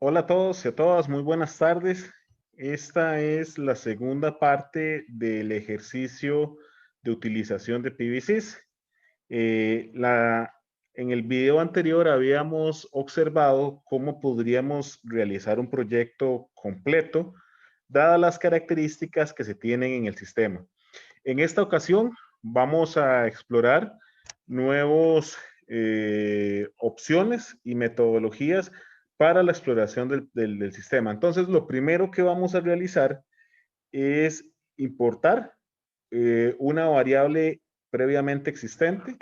Hola a todos y a todas, muy buenas tardes. Esta es la segunda parte del ejercicio de utilización de PVCs. En el video anterior habíamos observado cómo podríamos realizar un proyecto completo, dadas las características que se tienen en el sistema. En esta ocasión vamos a explorar nuevas opciones y metodologías para la exploración del sistema. Entonces, lo primero que vamos a realizar es importar una variable previamente existente.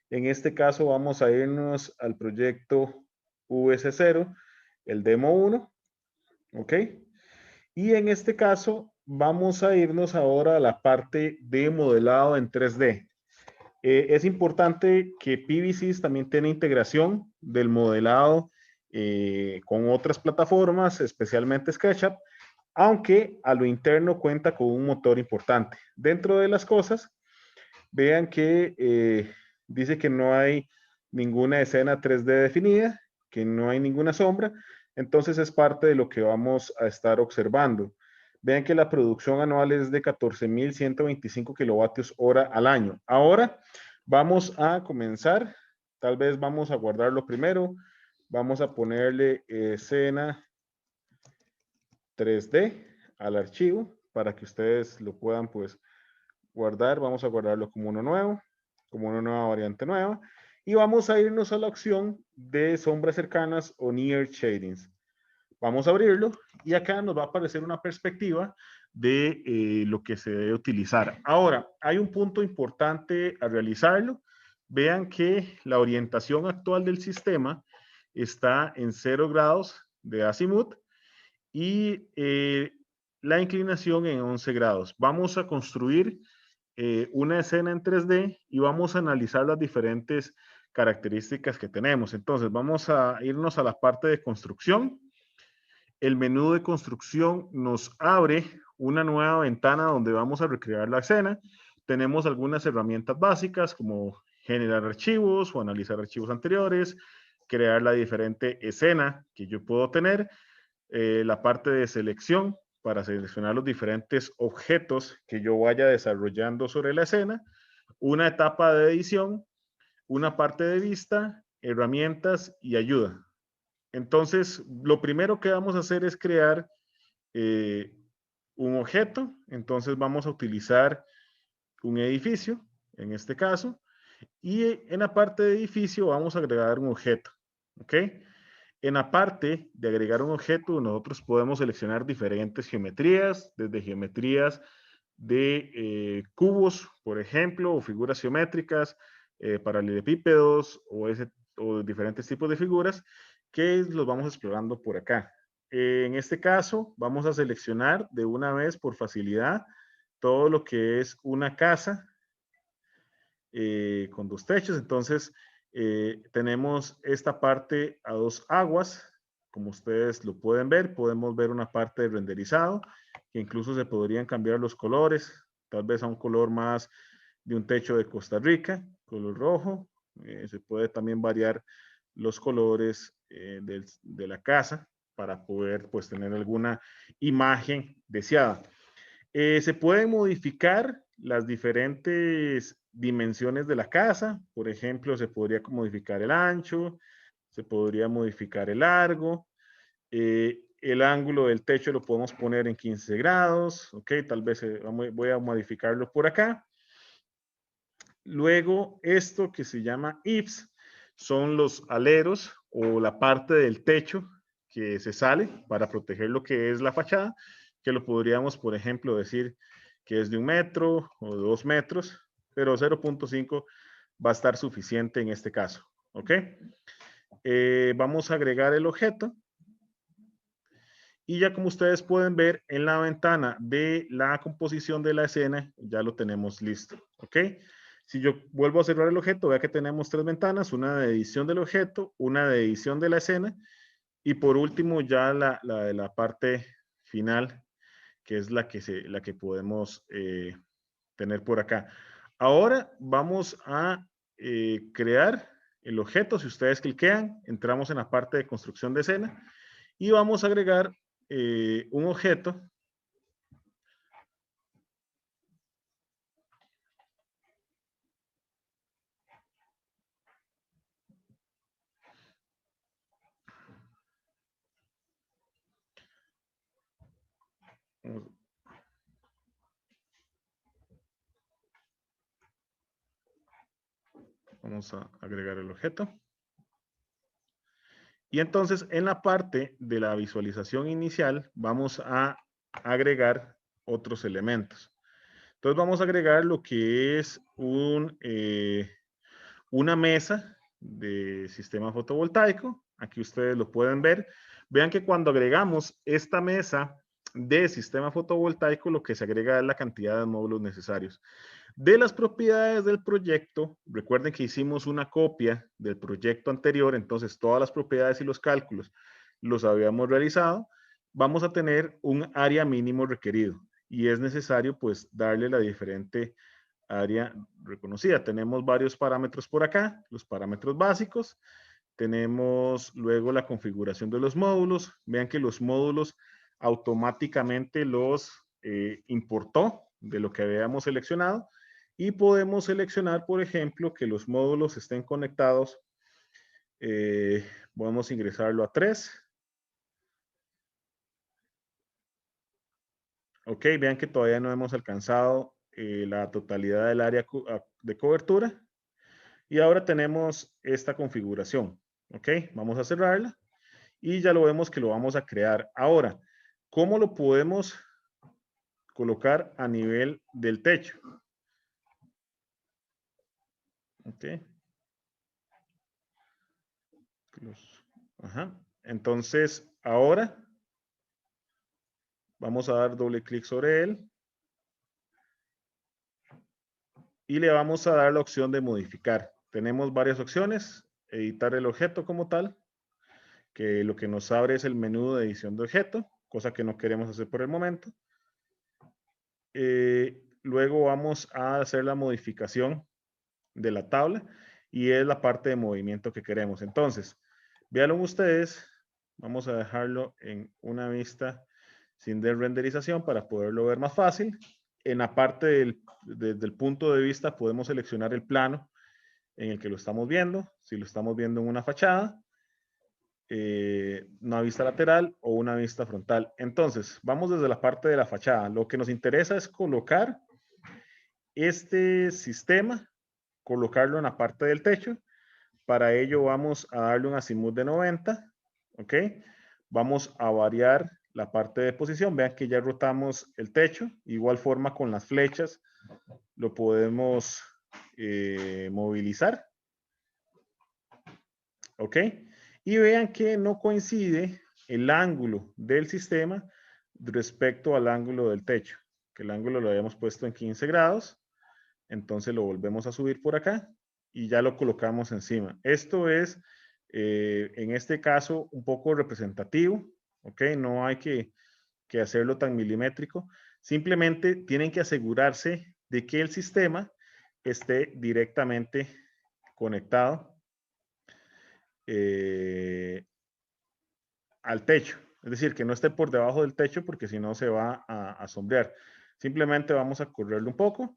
En este caso, vamos a irnos al proyecto VS0, el demo 1, ¿ok? Y en este caso, vamos a irnos ahora a la parte de modelado en 3D. Es importante que PVCs también tiene integración del modelado con otras plataformas, especialmente SketchUp, aunque a lo interno cuenta con un motor importante. Dentro de las cosas, vean que dice que no hay ninguna escena 3D definida, que no hay ninguna sombra, entonces es parte de lo que vamos a estar observando. Vean que la producción anual es de 14.125 kilovatios hora al año. Ahora vamos a comenzar, tal vez vamos a guardarlo primero, vamos a ponerle escena 3D al archivo para que ustedes lo puedan pues guardar. Vamos a guardarlo como uno nuevo, como una nueva variante nueva. Y vamos a irnos a la opción de sombras cercanas o near shadings. Vamos a abrirlo y acá nos va a aparecer una perspectiva de lo que se debe utilizar. Ahora, hay un punto importante a realizarlo. Vean que la orientación actual del sistema está en 0 grados de azimut y la inclinación en 11 grados. Vamos a construir una escena en 3D y vamos a analizar las diferentes características que tenemos. Entonces, vamos a irnos a la parte de construcción. El menú de construcción nos abre una nueva ventana donde vamos a recrear la escena. Tenemos algunas herramientas básicas como generar archivos o analizar archivos anteriores, crear la diferente escena que yo puedo tener, la parte de selección para seleccionar los diferentes objetos que yo vaya desarrollando sobre la escena, una etapa de edición, una parte de vista, herramientas y ayuda. Entonces, lo primero que vamos a hacer es crear eh, un objeto. Entonces, vamos a utilizar un edificio, en este caso, y en la parte de edificio vamos a agregar un objeto. ¿Ok? En la parte de agregar un objeto, nosotros podemos seleccionar diferentes geometrías, desde geometrías de cubos, por ejemplo, o figuras geométricas, paralelepípedos o diferentes tipos de figuras que los vamos explorando por acá. En este caso, vamos a seleccionar de una vez por facilidad todo lo que es una casa con dos techos. Entonces, tenemos esta parte a dos aguas. Como ustedes lo pueden ver, podemos ver una parte de renderizado, que incluso se podrían cambiar los colores, tal vez a un color más de un techo de Costa Rica, color rojo. Se puede también variar los colores de la casa para poder pues tener alguna imagen deseada. Se pueden modificar las diferentes dimensiones de la casa. Por ejemplo, se podría modificar el ancho, se podría modificar el largo. El ángulo del techo lo podemos poner en 15 grados. Ok, tal vez voy a modificarlo por acá. Luego, esto que se llama IPS son los aleros o la parte del techo que se sale para proteger lo que es la fachada, que lo podríamos, por ejemplo, decir que es de 1 metro o de 2 metros, pero 0.5 va a estar suficiente en este caso. ¿Ok? Vamos a agregar el objeto. Y ya como ustedes pueden ver en la ventana de la composición de la escena, ya lo tenemos listo. ¿Ok? Si yo vuelvo a cerrar el objeto, vea que tenemos tres ventanas, una de edición del objeto, una de edición de la escena y por último ya la de la parte final, que es la que podemos tener por acá. Ahora vamos a crear el objeto. Si ustedes cliquean, entramos en la parte de construcción de escena y vamos a agregar un objeto. Vamos a agregar el objeto. Y entonces en la parte de la visualización inicial vamos a agregar otros elementos. Entonces vamos a agregar lo que es una mesa de sistema fotovoltaico. Aquí ustedes lo pueden ver. Vean que cuando agregamos esta mesa de sistema fotovoltaico, lo que se agrega es la cantidad de módulos necesarios. De las propiedades del proyecto, recuerden que hicimos una copia del proyecto anterior, entonces todas las propiedades y los cálculos los habíamos realizado. Vamos a tener un área mínimo requerido y es necesario pues darle la diferente área reconocida. Tenemos varios parámetros por acá, los parámetros básicos. Tenemos luego la configuración de los módulos. Vean que los módulos automáticamente los importó de lo que habíamos seleccionado. Y podemos seleccionar, por ejemplo, que los módulos estén conectados. Podemos ingresarlo a 3. Ok, vean que todavía no hemos alcanzado la totalidad del área de cobertura. Y ahora tenemos esta configuración. Ok, vamos a cerrarla. Y ya lo vemos que lo vamos a crear. Ahora, ¿cómo lo podemos colocar a nivel del techo? Ok. Ajá. Entonces, ahora vamos a dar doble clic sobre él. Y le vamos a dar la opción de modificar. Tenemos varias opciones. Editar el objeto como tal, que lo que nos abre es el menú de edición de objeto, cosa que no queremos hacer por el momento. Luego vamos a hacer la modificación de la tabla y es la parte de movimiento que queremos. Entonces, véanlo ustedes. Vamos a dejarlo en una vista sin renderización para poderlo ver más fácil. En la parte desde el punto de vista podemos seleccionar el plano en el que lo estamos viendo. Si lo estamos viendo en una fachada, una vista lateral o una vista frontal. Entonces, vamos desde la parte de la fachada. Lo que nos interesa es colocar este sistema, colocarlo en la parte del techo. Para ello vamos a darle un azimut de 90, ¿ok? Vamos a variar la parte de posición. Vean que ya rotamos el techo. Igual forma con las flechas lo podemos movilizar, ¿ok? Y vean que no coincide el ángulo del sistema respecto al ángulo del techo, que el ángulo lo habíamos puesto en 15 grados. Entonces lo volvemos a subir por acá y ya lo colocamos encima. Esto es, en este caso, un poco representativo, ¿ok? No hay que hacerlo tan milimétrico. Simplemente tienen que asegurarse de que el sistema esté directamente conectado al techo. Es decir, que no esté por debajo del techo porque si no se va a sombrear. Simplemente vamos a correrlo un poco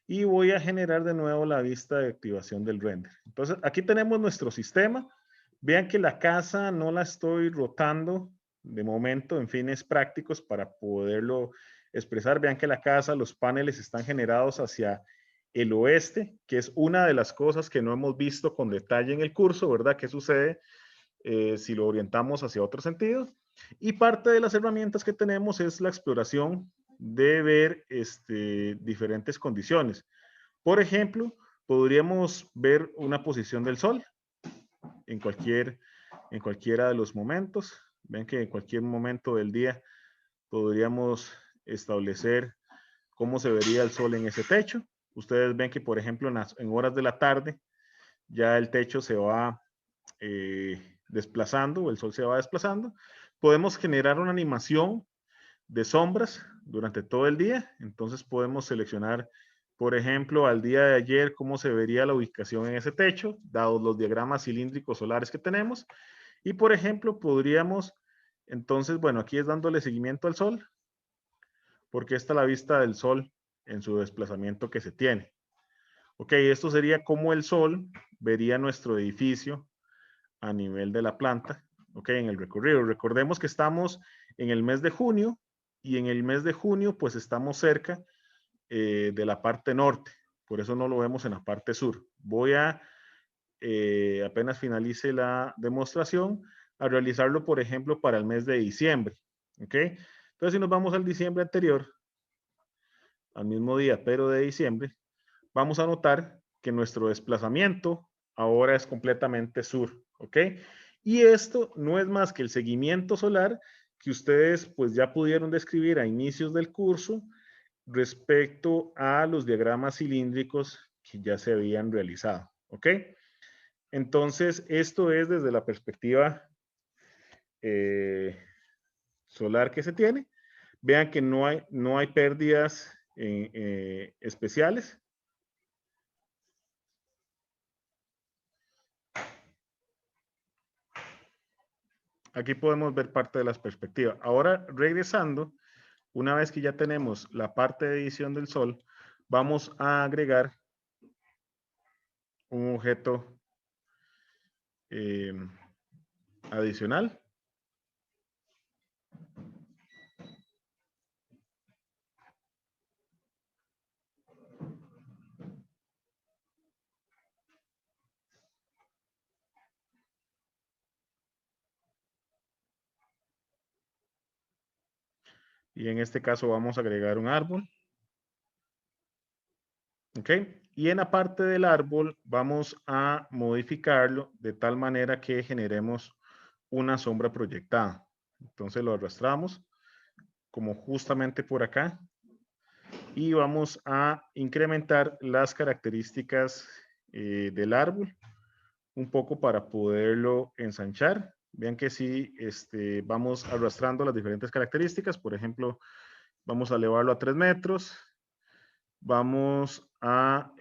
y voy a generar de nuevo la vista de activación del render. Entonces, aquí tenemos nuestro sistema. Vean que la casa no la estoy rotando de momento en fines prácticos para poderlo expresar. Vean que la casa, los paneles están generados hacia el oeste, que es una de las cosas que no hemos visto con detalle en el curso, ¿verdad? ¿Qué sucede si lo orientamos hacia otro sentido? Y parte de las herramientas que tenemos es la exploración de ver diferentes condiciones. Por ejemplo, podríamos ver una posición del sol en cualquiera de los momentos. Ven que en cualquier momento del día podríamos establecer cómo se vería el sol en ese techo. Ustedes ven que, por ejemplo, en horas de la tarde ya el techo se va desplazando, el sol se va desplazando. Podemos generar una animación de sombras durante todo el día. Entonces podemos seleccionar, por ejemplo, al día de ayer, cómo se vería la ubicación en ese techo, dados los diagramas cilíndricos solares que tenemos. Y por ejemplo, podríamos, entonces, bueno, aquí es dándole seguimiento al sol, porque esta es la vista del sol en su desplazamiento que se tiene. Ok, esto sería como el sol vería nuestro edificio a nivel de la planta, ok, en el recorrido. Recordemos que estamos en el mes de junio y en el mes de junio pues estamos cerca de la parte norte, por eso no lo vemos en la parte sur. Voy a, apenas finalice la demostración, a realizarlo, por ejemplo, para el mes de diciembre, ok. Entonces, si nos vamos al diciembre anterior, al mismo día, pero de diciembre, vamos a notar que nuestro desplazamiento ahora es completamente sur, ¿ok? Y esto no es más que el seguimiento solar que ustedes pues ya pudieron describir a inicios del curso respecto a los diagramas cilíndricos que ya se habían realizado, ¿ok? Entonces, esto es desde la perspectiva solar que se tiene. Vean que no hay pérdidas especiales. Aquí podemos ver parte de las perspectivas. Ahora, regresando, una vez que ya tenemos la parte de edición del sol, vamos a agregar un objeto eh, adicional. Y en este caso vamos a agregar un árbol. ¿Ok? Y en la parte del árbol vamos a modificarlo de tal manera que generemos una sombra proyectada. Entonces lo arrastramos como justamente por acá y vamos a incrementar las características del árbol un poco para poderlo ensanchar. Vean que si vamos arrastrando las diferentes características, por ejemplo, vamos a elevarlo a 3 metros, vamos a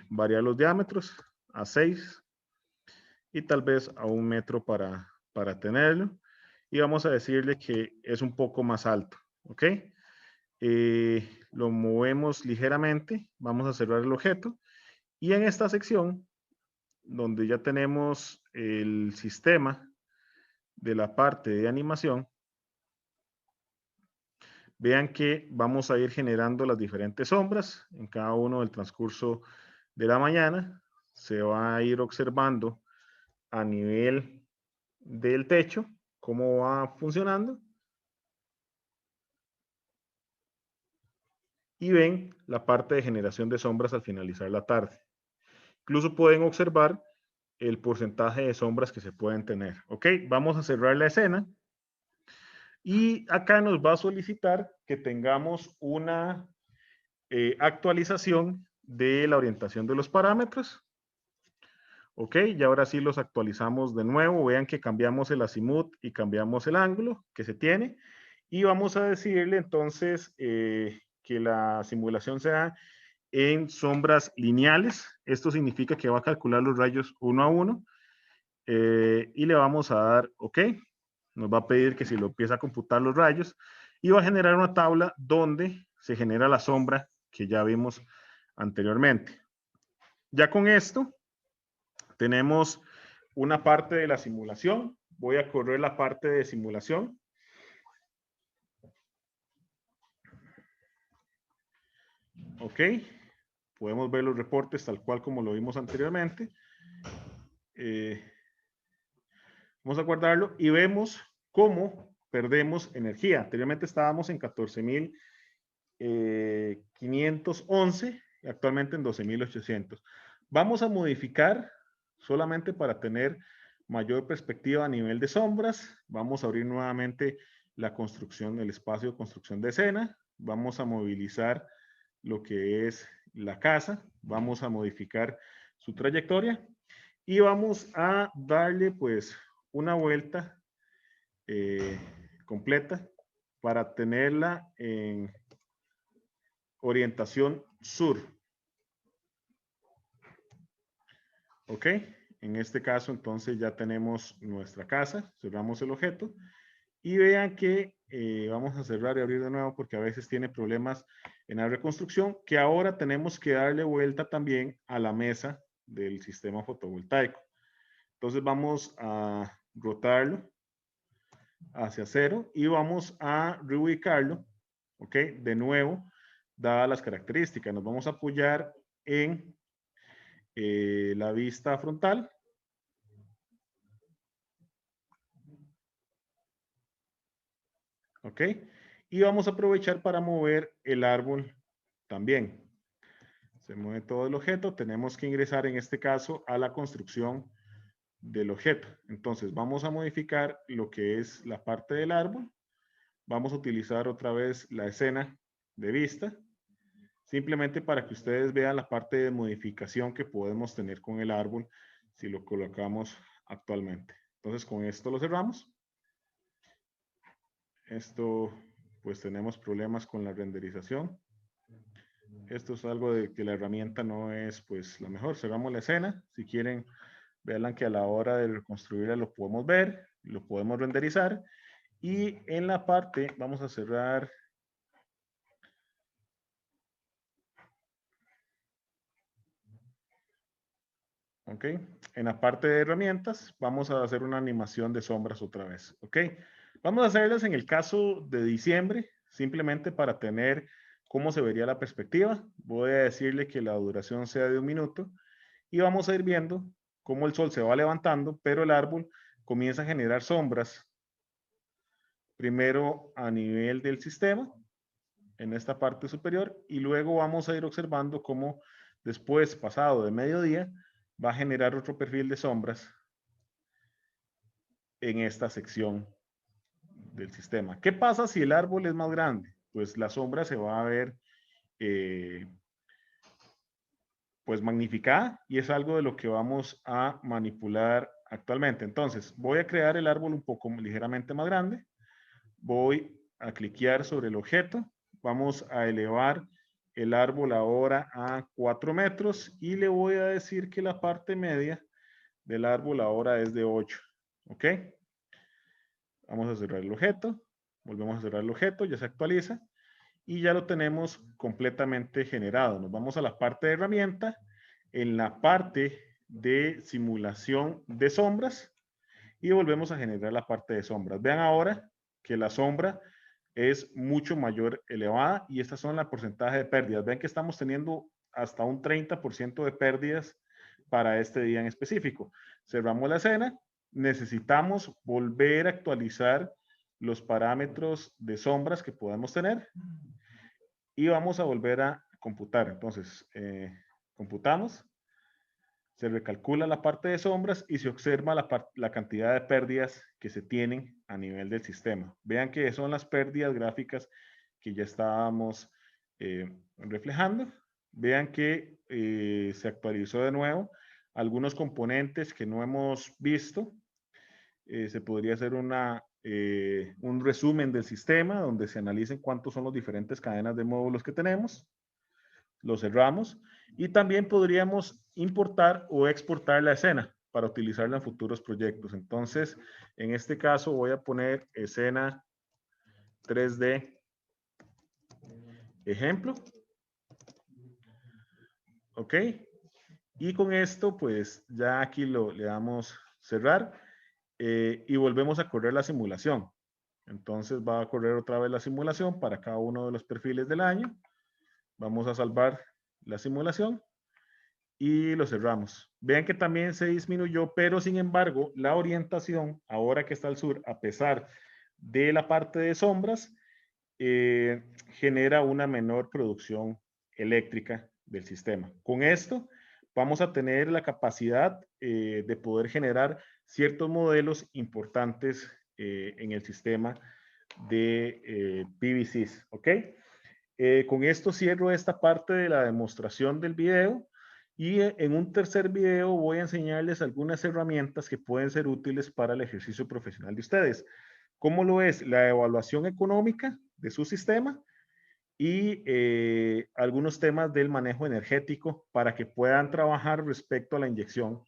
variar los diámetros a 6 y tal vez a 1 metro para tenerlo. Y vamos a decirle que es un poco más alto, ¿ok? Lo movemos ligeramente, vamos a cerrar el objeto y en esta sección donde ya tenemos el sistema de la parte de animación, vean que vamos a ir generando las diferentes sombras en cada uno del transcurso de la mañana. Se va a ir observando a nivel del techo cómo va funcionando. Y ven la parte de generación de sombras al finalizar la tarde. Incluso pueden observar el porcentaje de sombras que se pueden tener. Ok, vamos a cerrar la escena. Y acá nos va a solicitar que tengamos una actualización de la orientación de los parámetros. Ok, y ahora sí los actualizamos de nuevo. Vean que cambiamos el azimut y cambiamos el ángulo que se tiene. Y vamos a decirle entonces que la simulación sea en sombras lineales. Esto significa que va a calcular los rayos uno a uno. Y le vamos a dar OK. Nos va a pedir que si lo empieza a computar los rayos. Y va a generar una tabla donde se genera la sombra que ya vimos anteriormente. Ya con esto tenemos una parte de la simulación. Voy a correr la parte de simulación. Ok. Podemos ver los reportes tal cual como lo vimos anteriormente. Vamos a guardarlo y vemos cómo perdemos energía. Anteriormente estábamos en 14.511 y actualmente en 12.800. Vamos a modificar solamente para tener mayor perspectiva a nivel de sombras. Vamos a abrir nuevamente la construcción, el espacio de construcción de escena. Vamos a movilizar lo que es la casa. Vamos a modificar su trayectoria y vamos a darle pues una vuelta completa para tenerla en orientación sur. ¿Ok? En este caso, entonces ya tenemos nuestra casa, cerramos el objeto y vean que vamos a cerrar y abrir de nuevo porque a veces tiene problemas en la reconstrucción, que ahora tenemos que darle vuelta también a la mesa del sistema fotovoltaico. Entonces vamos a rotarlo hacia cero y vamos a reubicarlo, ¿ok? De nuevo, dadas las características, nos vamos a apoyar en la vista frontal. ¿Ok? Y vamos a aprovechar para mover el árbol también. Se mueve todo el objeto. Tenemos que ingresar en este caso a la construcción del objeto. Entonces vamos a modificar lo que es la parte del árbol. Vamos a utilizar otra vez la escena de vista. Simplemente para que ustedes vean la parte de modificación que podemos tener con el árbol si lo colocamos actualmente. Entonces con esto lo cerramos. Esto, pues tenemos problemas con la renderización. Esto es algo de que la herramienta no es pues la mejor. Cerramos la escena. Si quieren, vean que a la hora de reconstruirla lo podemos ver, lo podemos renderizar. Y en la parte, vamos a cerrar. ¿Ok? En la parte de herramientas, vamos a hacer una animación de sombras otra vez. ¿Ok? Vamos a hacerlas en el caso de diciembre, simplemente para tener cómo se vería la perspectiva. Voy a decirle que la duración sea de 1 minuto y vamos a ir viendo cómo el sol se va levantando, pero el árbol comienza a generar sombras. Primero a nivel del sistema, en esta parte superior, y luego vamos a ir observando cómo después, pasado de mediodía, va a generar otro perfil de sombras en esta sección del sistema. ¿Qué pasa si el árbol es más grande? Pues la sombra se va a ver pues magnificada y es algo de lo que vamos a manipular actualmente. Entonces, voy a crear el árbol un poco ligeramente más grande. Voy a cliquear sobre el objeto. Vamos a elevar el árbol ahora a 4 metros y le voy a decir que la parte media del árbol ahora es de 8. ¿Ok? Vamos a cerrar el objeto. Volvemos a cerrar el objeto, ya se actualiza y ya lo tenemos completamente generado. Nos vamos a la parte de herramienta. En la parte de simulación de sombras y volvemos a generar la parte de sombras. Vean ahora que la sombra es mucho mayor elevada y estas son la porcentaje de pérdidas. Vean que estamos teniendo hasta un 30% de pérdidas para este día en específico. Cerramos la escena. Necesitamos volver a actualizar los parámetros de sombras que podemos tener y vamos a volver a computar. Entonces, computamos, se recalcula la parte de sombras y se observa la cantidad de pérdidas que se tienen a nivel del sistema. Vean que son las pérdidas gráficas que ya estábamos reflejando. Vean que se actualizó de nuevo algunos componentes que no hemos visto. Se podría hacer un resumen del sistema donde se analicen cuántos son los diferentes cadenas de módulos que tenemos. Lo cerramos y también podríamos importar o exportar la escena para utilizarla en futuros proyectos. Entonces, en este caso voy a poner escena 3D ejemplo. ¿Ok? Y con esto, pues ya aquí le damos cerrar y volvemos a correr la simulación. Entonces va a correr otra vez la simulación para cada uno de los perfiles del año. Vamos a salvar la simulación y lo cerramos. Vean que también se disminuyó, pero sin embargo, la orientación, ahora que está al sur, a pesar de la parte de sombras, genera una menor producción eléctrica del sistema. Con esto, vamos a tener la capacidad de poder generar ciertos modelos importantes en el sistema de PVCs, ¿ok? Con esto cierro esta parte de la demostración del video y en un tercer video voy a enseñarles algunas herramientas que pueden ser útiles para el ejercicio profesional de ustedes. ¿Cómo lo es? La evaluación económica de su sistema y algunos temas del manejo energético para que puedan trabajar respecto a la inyección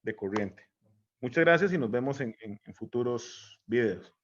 de corriente. Muchas gracias y nos vemos en futuros videos.